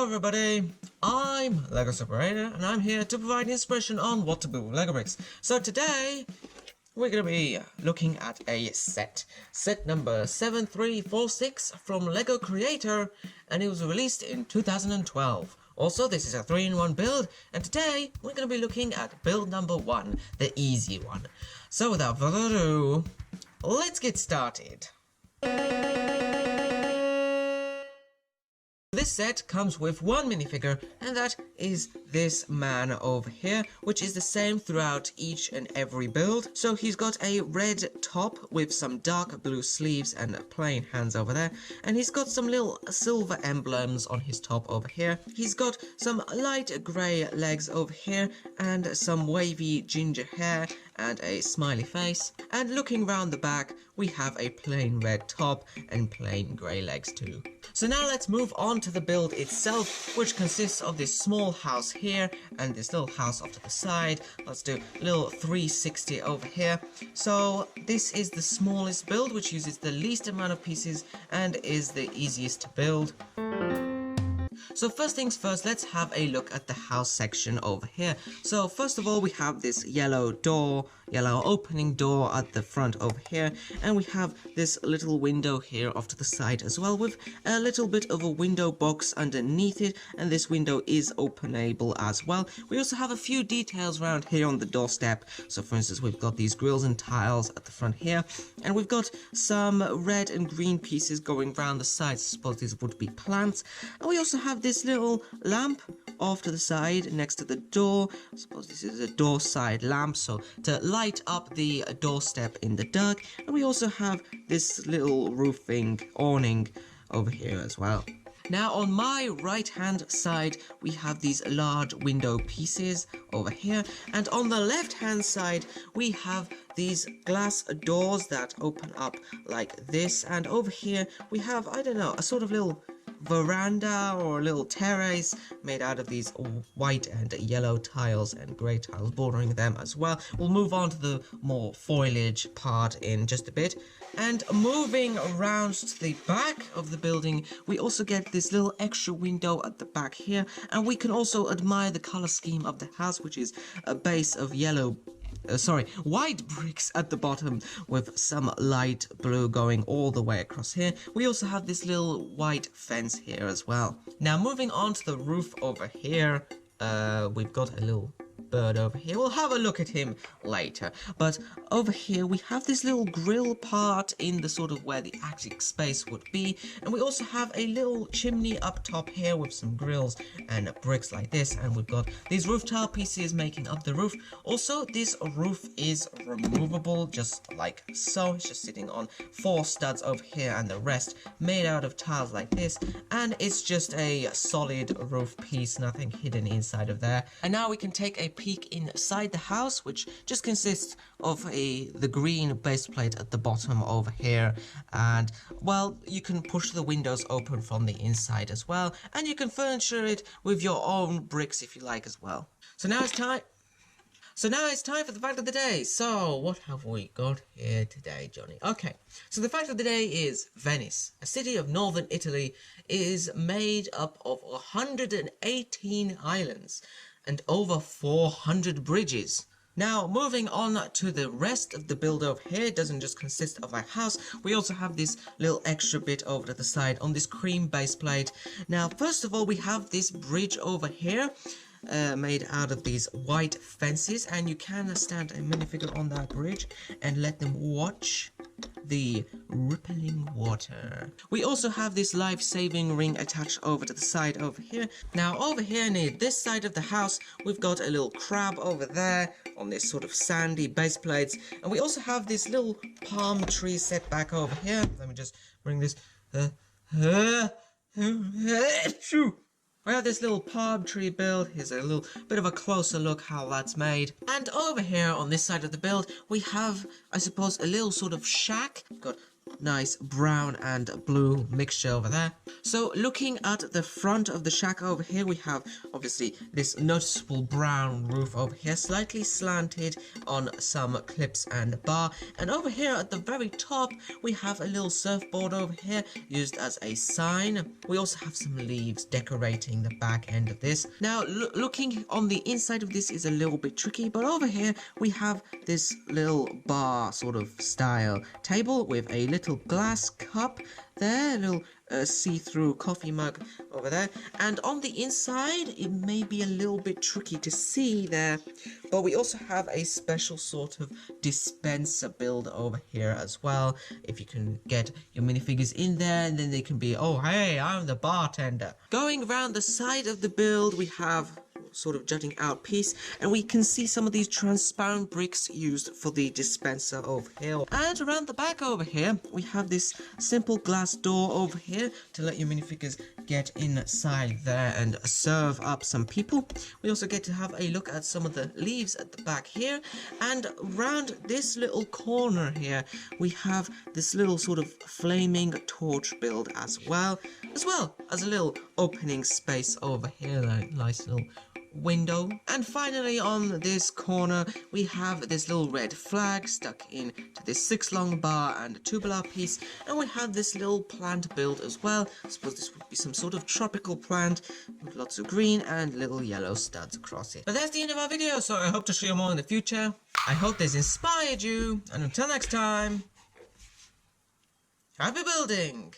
Hello everybody, I'm LEGO Separator and I'm here to provide inspiration on what to build with LEGO bricks. So today we're going to be looking at a set number 7346 from LEGO Creator, and it was released in 2012. Also, this is a 3-in-1 build, and today we're going to be looking at build number 1, the easy one. So without further ado, let's get started. This set comes with one minifigure, and that is this man over here, which is the same throughout each and every build. So he's got a red top with some dark blue sleeves and plain hands over there, and he's got some little silver emblems on his top over here. He's got some light grey legs over here, and some wavy ginger hair, and a smiley face. And looking round the back, we have a plain red top and plain grey legs too. So now let's move on to the build itself, which consists of this small house here and this little house off to the side. Let's do a little 360 over here. So this is the smallest build, which uses the least amount of pieces and is the easiest to build. So first things first, let's have a look at the house section over here. So first of all, we have this yellow opening door at the front over here, and we have this little window here off to the side as well, with a little bit of a window box underneath it, and this window is openable as well. We also have a few details around here on the doorstep. So for instance, we've got these grills and tiles at the front here, and we've got some red and green pieces going around the sides. I suppose these would be plants, and we also have this little lamp off to the side next to the door. I suppose this is a door side lamp, so to light up the doorstep in the dark. And we also have this little roofing awning over here as well. Now on my right hand side, we have these large window pieces over here, and on the left hand side we have these glass doors that open up like this, and over here we have, I don't know, a sort of little veranda or a little terrace made out of these white and yellow tiles and grey tiles bordering them as well. We'll move on to the more foliage part in just a bit. And moving around to the back of the building, we also get this little extra window at the back here, and we can also admire the color scheme of the house, which is a base of white bricks at the bottom with some light blue going all the way across here. We also have this little white fence here as well. Now moving on to the roof over here, we've got a little bird over here. We'll have a look at him later, but over here we have this little grill part in the sort of where the attic space would be, and we also have a little chimney up top here with some grills and bricks like this, and we've got these roof tile pieces making up the roof. Also, this roof is removable just like so. It's just sitting on 4 studs over here, and the rest made out of tiles like this, and it's just a solid roof piece, nothing hidden inside of there. And now we can take a peek inside the house, which just consists of the green base plate at the bottom over here, and well, you can push the windows open from the inside as well, and you can furniture it with your own bricks if you like as well. So now it's time for the fact of the day. So what have we got here today, Johnny? Okay, so the fact of the day is Venice, a city of northern Italy, is made up of 118 islands and over 400 bridges. Now, moving on to the rest of the build over here, it doesn't just consist of a house. We also have this little extra bit over to the side on this cream base plate. Now, first of all, we have this bridge over here, made out of these white fences, and you can stand a minifigure on that bridge and let them watch the rippling water. We also have this life-saving ring attached over to the side over here. Now over here near this side of the house, we've got a little crab over there on this sort of sandy base plates, and we also have this little palm tree set back over here. Let me just bring this we have this little palm tree build. Here's a little bit of a closer look how that's made. And over here on this side of the build, we have, I suppose, a little sort of shack. We've got nice brown and blue mixture over there. So looking at the front of the shack over here, we have obviously this noticeable brown roof over here, slightly slanted on some clips and bar. And over here at the very top, we have a little surfboard over here used as a sign. We also have some leaves decorating the back end of this. Now looking on the inside of this is a little bit tricky, but over here we have this little bar sort of style table with a little glass cup there, a little see-through coffee mug over there, and on the inside it may be a little bit tricky to see there, but we also have a special sort of dispenser build over here as well. If you can get your minifigures in there, and then they can be, oh hey, I'm the bartender. Going around the side of the build, we have sort of jutting out piece, and we can see some of these transparent bricks used for the dispenser over here. And around the back over here we have this simple glass door over here to let your minifigures get inside there and serve up some people. We also get to have a look at some of the leaves at the back here, and around this little corner here we have this little sort of flaming torch build as well as a little opening space over here, like nice little window. And finally on this corner we have this little red flag stuck into this 6-long bar and a tubular piece, and we have this little plant build as well. I suppose this would be some sort of tropical plant with lots of green and little yellow studs across it. But that's the end of our video, so I hope to show you more in the future. I hope this inspired you, and until next time, happy building!